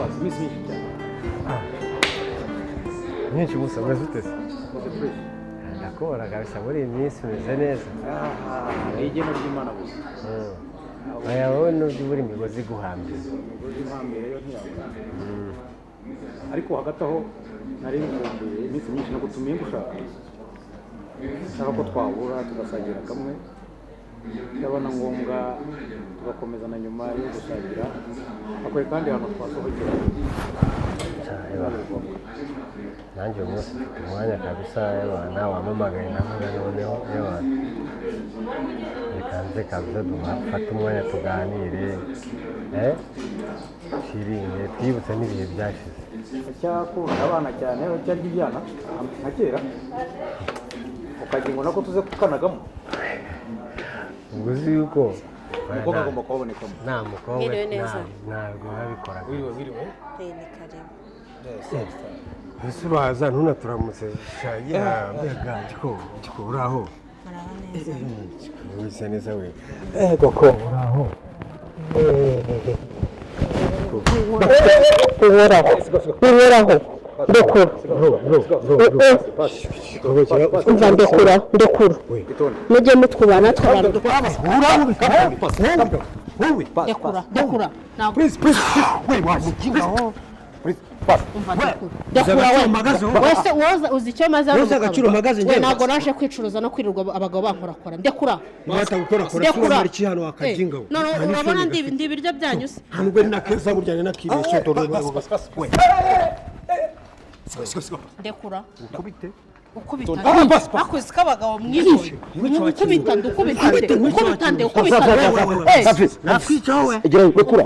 pasi iminsi myinshi cyane myinshi gusa umeze ute se ndakubona kabisa muri iyi minsi umeze neza ni igeno ry'Imana gusa oya wowe n'undi buri imigozi iguhambira imigozi impambire yo ntiyabura ariko hagati aho nari nkumbuye iminsi myinshi nagutumiye ngushaka nshaka ko twahura tugasangira kamwe byabona ngombwa tugakomezana nyuma yo gusangira akwiye kandi hano twasohokera nanjye uyu munsi mfite umwanya kabisa y'abantu wamamagaye navuga noneho y'abantu reka nze kabisa dufate umwanya tuganire twirinde twibutse n'ibihe byashize cyakunda abana cyane cyarya ibyana nka kera ukagira ngo nako tuze kukanagamo ubwo uzi yuko umukobwa agomba kubonekamo nta mukobwa ntabwo babikoraga wiriwe ni karibu ese uraza ntunaturamutse mbega giko uraho muraba neza wisa neza we koko uraho uhoraho ndekura ndekura mujye mutwubana twabana ndekura wese woza uzi icyo maze we ntabwo naje kwicuruza no kwirirwa abagabo bankorakora ndekura urabona ndi ibiryo byanyu se ntabwo na keza burya ni nakibeshye ndekura ukubite akoze kabagabo mwije ukubita nakwica wowe ndekura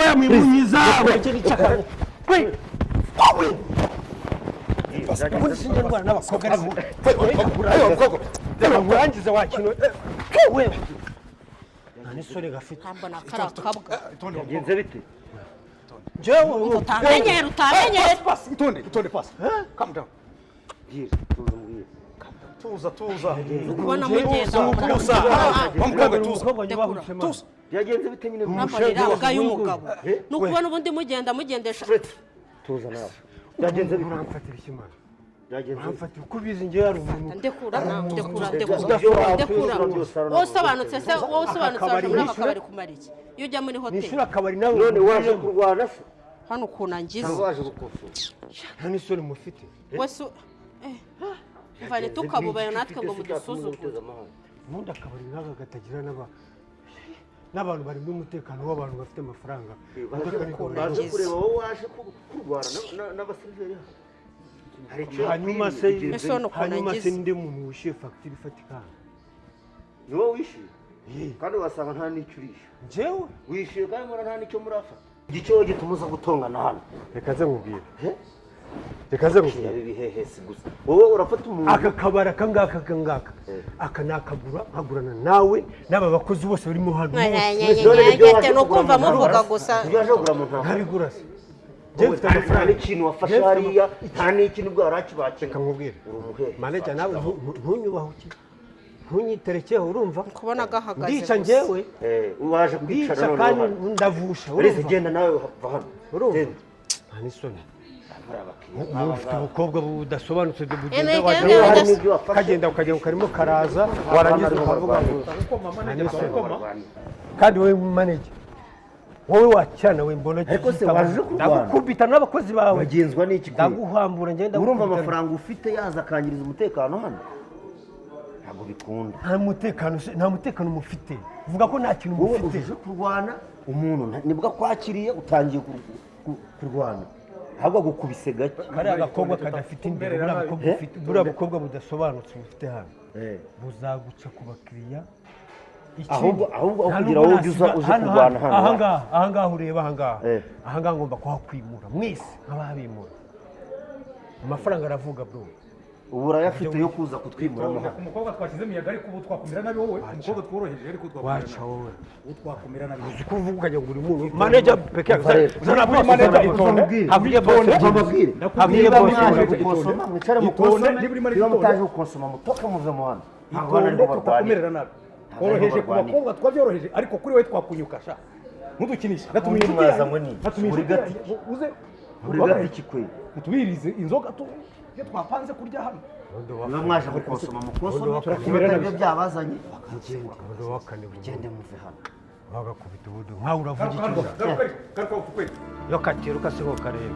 oya mwimunyiza wekeri cyakara ubundi sinjye ndwara n'abakobwa urangiza wakino wewe nta n'isore gafite mbona karakabwa yagenze bite utamenyere itonde pasi calm down tuza kubona mugenda tuza yagenze bite nyine n'amarira y'umugabo n'ukubona ubundi mugendesha tuza nawe yagenze bite uramfatira ikimana uramfatira uko ubizi njye yari umuntu ndekura wowe usobanutse waje muri aka kabari kumara iki iyo ujya muri hoteli nishura akabari nawe none waje kurwana se hano ukuntu angize waje gukosora nta n'isore mufite wese mvane tukabubaye natwe ngo mudusuzugure ubundi akabari nk'aka katagira n'abantu bari mu mutekano w'abantu bafite amafaranga baje kureba wowe waje kurwana n'abasivili hanyuma se ninde muntu wishyuye fagitire ifatika ni wowe wishyuye kandi wasanga nta n'icyo urishyuye njyewe wishyuye kandi mbona nta n'icyo murafata igiciro gitumuza gutongana hano reka ze nkubwire ibihehesi gusa wowe urafata umuntu aka kabara akangaka aka nakagura nkagurana nawe n'aba bakozi bose barimo hano ni ukumva muvuga gusa ntabigura se nta n'ikintu wafashe hariya nta n'ikintu bwa warakibakira reka nkubwire manager nawe ntunyubahuke ntunyiterekeho urumva kubona gahagaze ndica njyewe waje kwicara ndica kandi ndavusha urumva genda nawe va hano urumva nta n'isoni ufite ubukobwa budasobanutse bugenda kagenda ukagenda karimo karaza warangiza ukavuga ngo nta n'isoni kandi wowe manager wowe wacyana we mbona ariko se waje kurwana ndagukubita n'abakozi bawe bagenzwa n'iki ndaguhambura ngenda urumva amafaranga ufite yaza akangiriza umutekano hano ntabwo bikunda nta mutekano mufite uvuga ko nta kintu mufite uje kurwana umuntu nibwo akwakiriye utangiye kurwana ahubwo gukubise gake kariya agakobwa kadafite imbere buriya bukobwa budasobanutse bufite hano buzaguca ku bakiriya ahubwo kugira wowe uje kurwana hano ahangaha ureba ahangaha ngomba kuhakwimura mwese nk'ababimura amafaranga aravuga bro ubu urayafite yo kuza kutwimuramo hano umukobwa twashyize miyaga ariko ubu twakumira nabi wowe umukobwa tworoheje ariko waca wowe ubu twakumira nabi uzi ko uvuga ukajya ngo uri umuntu manager peke uzana kuri manager habwiye boss mwicare mukosome niba mutaje gukonsoma mutoke muve mu hano itonde tutakumerera nabi tworoheje ku bakobwa twabyoroheje ariko kuri wowe twakunyuka sha ntudukinishe natumiye Uyu inshuti mwazanywe yanjye ni natumiye buri inshuti gati. yanjye uze Buri gati kikwe. utubirize inzoga iyo twapanze kurya hano Niba mwaje gukonsoma mukonsoma niba ibyo byabazanye gende muve hano. bagakubita ubudu nkawe uravuga icyuza yo katira ukasihoka rero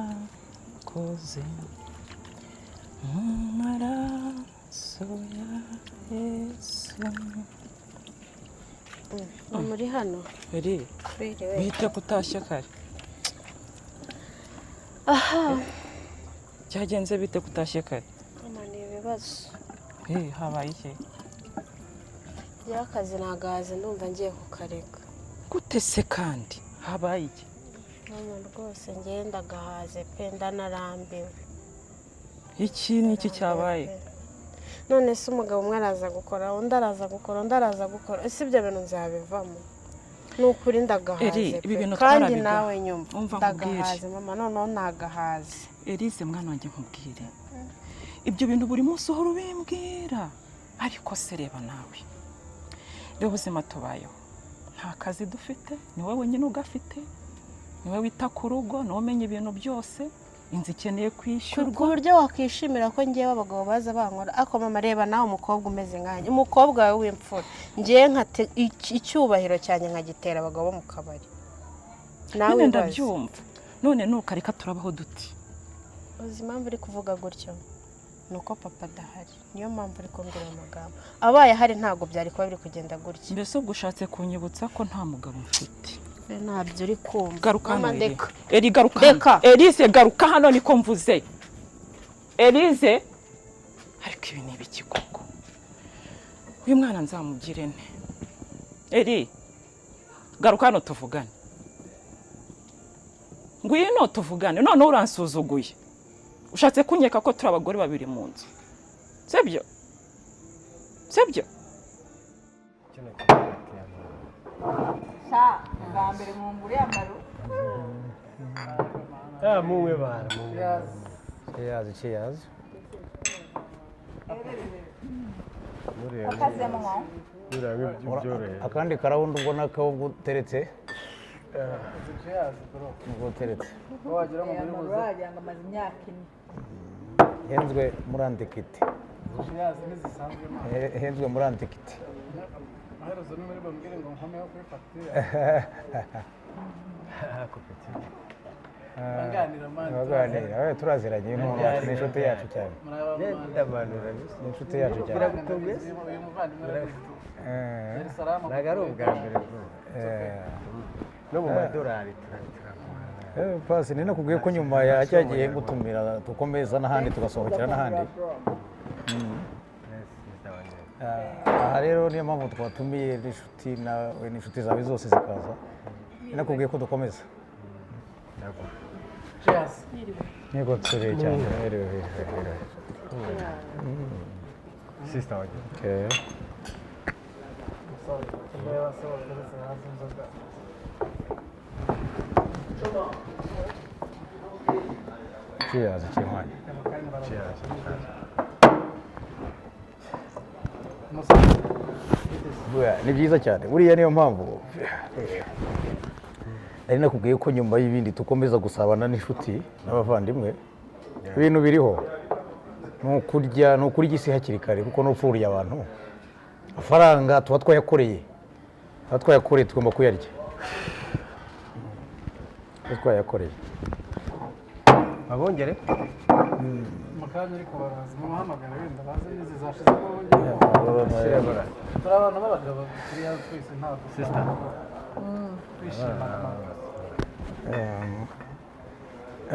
nakoze mu maraso ya Yesu. muri hano Eri bihite kutashya kare. aha Cyagenze bite kutashya kare? mama ni ibibazo Habaye iki? y'akazi nagahaze ndumva ngiye kukareka. Gute se kandi habaye iki? mama rwose ngenda gahaze pe ndanarambiwe. Iki ni iki cyabaye? none se umugabo umwe araza gukora undi araza gukora ese ibyo bintu nzabivamo? ni ukuri ndagahaze ibi bintu pe kandi twarabiga. nawe nyumva Umva ndagahaze mama noneho nagahaze. Elise mwana wanjye nkubwire, ibyo bintu buri munsi uhora ubimbwira, ariko se reba nawe reba ubuzima tubayeho, nta kazi dufite, ni wowe wenyine ugafite, ni wowe wita ku rugo, ni wowe umenya ibintu byose, inzu ikeneye kwishyurwa. ku buryo wakwishimira ko ngewe abagabo baza bankora. ako mama reba nawe umukobwa umeze nkanjye, umukobwa wawe w'imfura, ngewe icyubahiro cyanjye nkagitera abagabo bo mu kabari. None ndabyumva, none nukareka turabaho duti. uzi impamvu uri kuvuga gutyo? ni uko papa adahari, niyo mpamvu uri kumbwira amagambo. abaye ahari ntabwo byari kuba biri kugenda gutya. Mbese ubwo ushatse kunyibutsa ko nta mugabo mfite? ntabyo uri kumva. Garuka hano ndeka. Eri garuka hano. Elise garuka hano niko mvuze. Elise ariko ibi ni ibiki koko? Uyu mwana nzamugire nte? Eri garuka hano tuvugane. Ngwino tuvugane, none uransuzuguye. Ushatse kunyeka ko turi abagore babiri mu nzu. Sibyo? Sibyo? bwa mbere mu mbure y'amaro muwe bana cheers akazemo akandi karawundi ubona ko uteretse wagira ngo amaze imyaka ine henzwe muri antikiti henzwe muri antikiti amaherezo ni muri bambwire ngo nkomeho kuri fagitire baganira turaziranye ni inshuti yacu cyane ni inshuti yacu cyane ntabwo ari ubwa mbere no mu madorari pasi ni nakubwiye ko nyuma ya cya gihe ngutumira tukomeza n'ahandi tugasohokera n'ahandi aha rero niyo mpamvu twatumiye n'inshuti nawe n'inshuti zawe zose zikaza ni nakubwiye ko dukomeza Niego turi cyane sister wanjye okay cheers chimani cheers ni byiza cyane buriya niyo mpamvu ari nakubwiye ko nyuma y'ibindi tukomeza gusabana n'inshuti n'abavandimwe ibintu biriho ni ukurya isi hakiri kare kuko n'upfuriye abantu amafaranga tuba twayakoreye tugomba kuyarya twayakoreye abongere mukanya ariko baraza muhamagara wenda baze n'izi zashize turi abantu b'abagabo turi hano twese ntabwo sister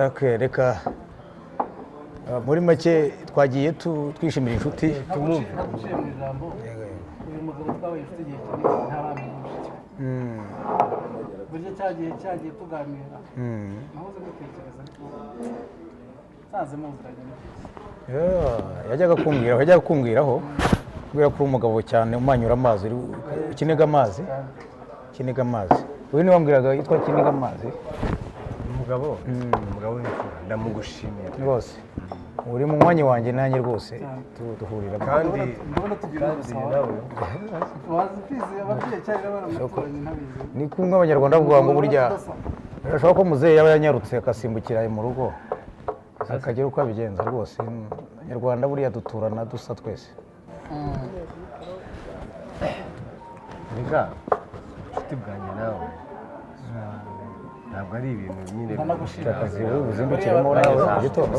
okay reka muri make twagiye twishimira inshuti naguciye mu ijambo uyu mugabo twabaye inshuti igihe kinini ntaramenya burya cyagiye tuganira nahoze gutekereza ariko nsanze muziranye yajyaga kumbwiraho kubera ko uri umugabo cyane umanyura amazi ukiniga amazi uyu niwe wambwiraga yitwa kiniga amazi umugabo w'imfura ndamugushimira rwose uri mu mwanya wanjye nanjye rwose duhurira kandi ni kumwe abanyarwanda bavuga ngo burya birashoboka ko muzehe yaba yanyarutse agasimbukira mu rugo akagira uko abigenza rwose abanyarwanda buriya duturana dusa twese reka inshuti bwanjye nawe ntabwo ari ibintu nyine ufite akazi uzindukiramo nawe mu gitondo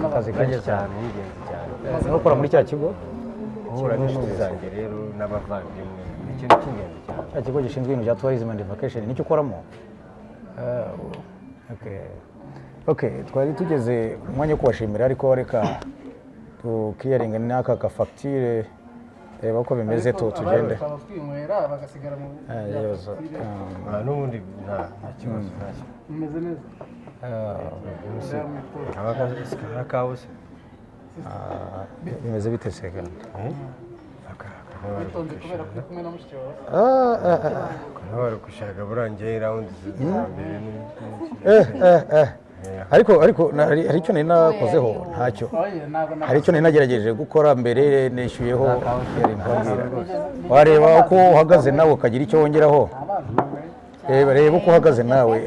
akazi kenshi cyane n'ingenzi cyane no gukora muri cya kigo uhura n'inshuti zanjye rero n'abavandimwe ni ikintu cy'ingenzi cyane cya kigo gishinzwe ibintu bya tourism and vacation nicyo ukoramo twari tugeze umwanya wo kubashimira ariko reka tukiyaringa n'aka gafagitire reba uko bimeze tugende n'ubundi nta kibazo bimeze neza akawuse bimeze bite se kandi witonze kubera ko uri kumwe na mushiki wawe bari gushaka burangiye rawundi za mbere ariko hari icyo nari nakozeho ntacyo hari icyo nari nagerageje gukora mbere nishyuyeho wareba uko uhagaze nawe ukagira icyo wongeraho reba uko uhagaze nawe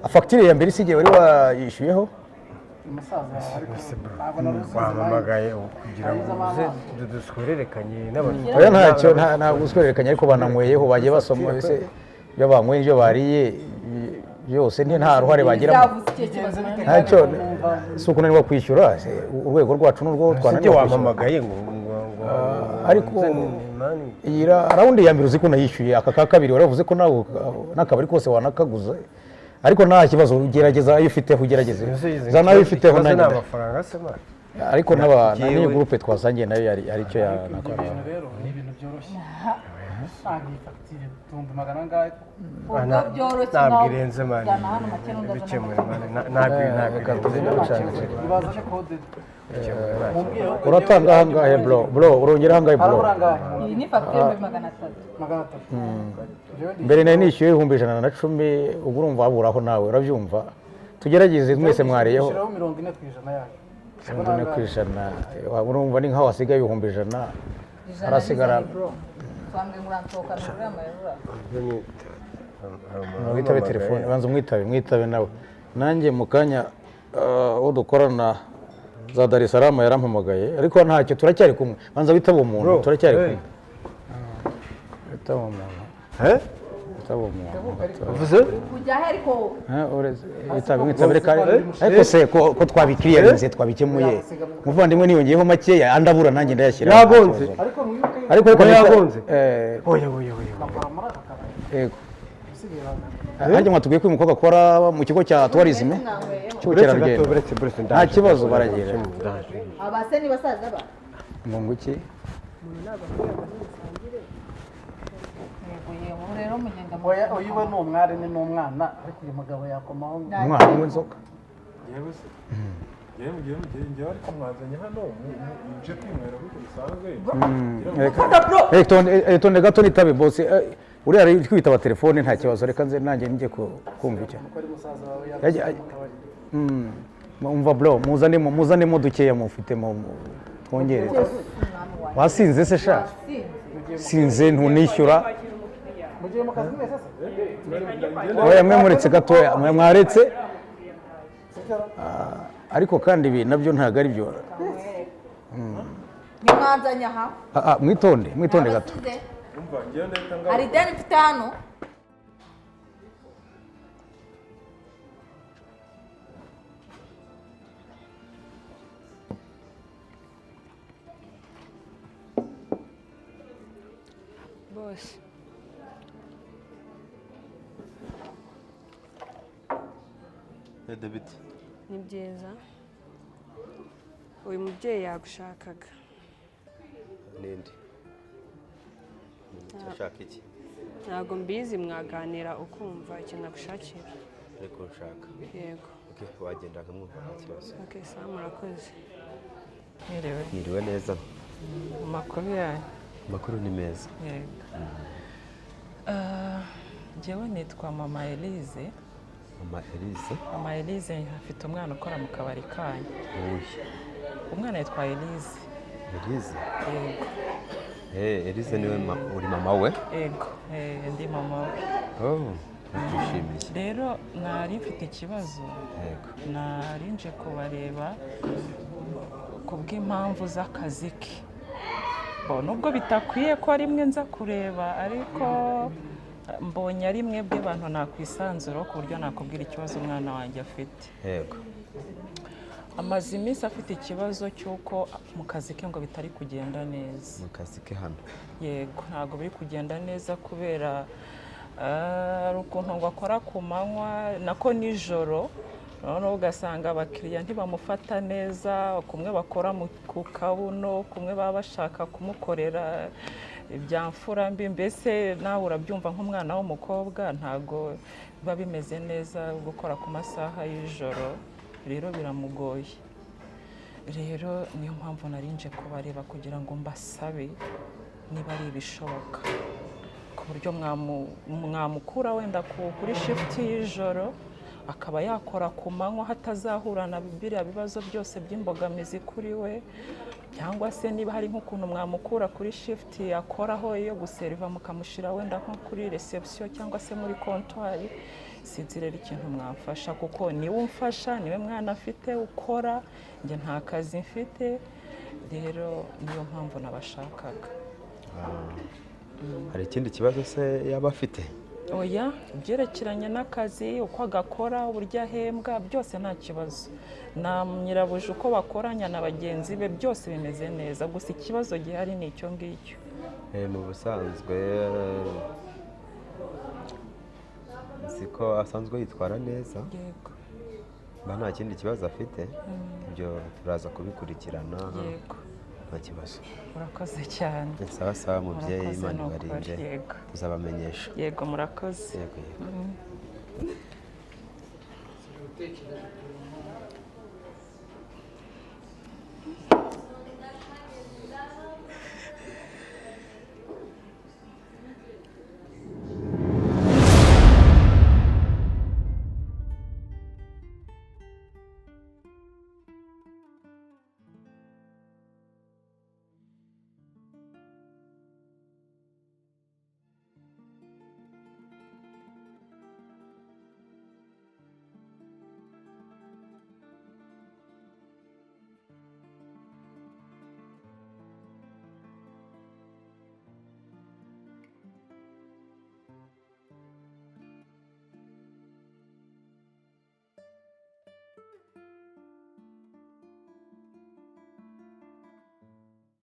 fagitire ya mbere isigaye wari wayishyuyeho wamamagaye kugira ngo uze duswererekanye n'abantu ntacyo ntabwo uswererekanye ariko bananyweyeho bagiye basoma ese ibyo banyweye n'ibyo bariye byose nta ruhare bagiramo ntacyo si ukunanirwa kwishyura urwego rwacu n'urwo twananirwa wamamagaye ngo ariko iyi rawundi ya mbere uzi ko unayishyuye aka ka kabiri waravuze ko nawe n'akabari kose wanakaguze ariko nta kibazo ugerageza ayo ufiteho ugerageze zana ayo ufiteho nanjye ariko n'iyo gurupe twasangiye nayo hari icyo yanakora ni ibintu byoroshye ntabwo iyi fagitire ibihumbi magana angahe ntabwo irenze mani bikemuye ntabwo ibaze kode uratanga ahangahe bro urongera ahangahe bro iyi ni fagitire y'ibihumbi magana atatu mbere nari nishyuye ibihumbi 110 ubwo urumva waburaho nawe urabyumva tugerageze mwese mwariyeho 40% yayo urumva ni nkaho wasigaye ibihumbi 100 harasigara witabe telefone banza mwitabe nawe nanjye mu kanya uwo dukorana za Dar es Salaam yarampamagaye ariko ntacyo turacyari kumwe banza witabe umuntu turacyari kumwe witabe umuntu uvuze kujya he ariko witabe reka ariko se ko twabikiriyarinze twabikemuye muvandimwe niyongeyeho makeya andabura nanjye ndayashyira yagonze ariko yagonze oya yego hajya mwatubwiye ko uyu mukobwa akora mu kigo cya tourism cy'ubukerarugendo nta kibazo baragira abase ni basaza ba ngo iki rero mugenda uyu we ni umwari ni n'umwana ariko uyu mugabo yakomaho umwana w'inzoka njyewe ariko mwazanye hano nje kwinywera kuko bisanzwe tonde gato nitabe bose uriya ari kwitaba telefone nta kibazo reka nze nanjye njye kumva icyo umva bro muzanemo dukeya mufitemo twongere wasinze se sha sinze ntunishyura oya mwe muretse gatoya mwe mwaretse ariko kandi ibi nabyo ntabwo ari byo nimwanzanye aha mwitonde gato hari ideni mfite hano bose David ni byiza uyu mubyeyi yagushakaga. Ninde? Ashaka iki? Ntabwo mbizi, mwaganira ukumva ikintu agushakira. Ariko ushaka. Yego. Okay, wagenda nkamwumva nta kibazo. Okay, sawa murakoze. Mwiriwe neza. Amakuru yayo. Amakuru ni meza. Yego. Njyewe nitwa Mama Elise. Mama Elise? Mama Elise afite umwana ukora mu kabari kanyu. Uyu. Umwana yitwa Elise. Elise? Yego. Elise niwe uri mama we? Yego, ndi mama we. Oh, ndishimiye. Rero nari mfite ikibazo. Yego. Nari nje kubareba kubw'impamvu z'akazi ke. Nubwo bitakwiye ko rimwe nza kureba, ariko mbonye ari mwebwe bantu nakwisanzura ku buryo nakubwira ikibazo umwana wanjye afite. Yego. Amaze iminsi afite ikibazo cy'uko mu kazi ke ngo bitari kugenda neza. Mu kazi ke hano? Yego, ntabwo biri kugenda neza kubera ari ukuntu ngo akora ku manywa nako nijoro, noneho ugasanga abakiriya ntibamufata neza, kumwe bakora ku kabuno, kumwe baba bashaka kumukorera ibya mfura mbi. Mbese nawe urabyumva nk'umwana w'umukobwa ntabwo biba bimeze neza gukora ku masaha y'ijoro, rero biramugoye. Rero niyo mpamvu nari nje kubareba kugira ngo mbasabe niba ari ibishoboka ku buryo mwamukura wenda kuri shift y'ijoro akaba yakora ku manywa hatazahura na biriya bibazo byose by'imbogamizi kuri we, cyangwa se niba hari nk'ukuntu mwamukura kuri shift yakoraho yo guseriva mukamushyira wenda nko kuri reception cyangwa se muri comptoir. Sinzi rero ikintu mwamfasha kuko niwe umfasha, niwe mwana afite ukora, njye nta kazi mfite, rero niyo mpamvu nabashakaga. Hari ikindi kibazo se yaba afite? Oya, ibyerekeranye n'akazi, uko agakora, uburyo ahembwa, byose nta kibazo. Na nyirabuje uko bakoranya na bagenzi be byose bimeze neza, gusa ikibazo gihari ni icyo ngicyo. Mu busanzwe nzi ko asanzwe yitwara neza. Yego. Nta kindi kibazo afite, ibyo turaza kubikurikirana. Yego. Nta kibazo. Murakoze cyane. Sawa sawa mubyeyi, Imana ibarinde, tuzabamenyesha. Yego, murakoze. Yego.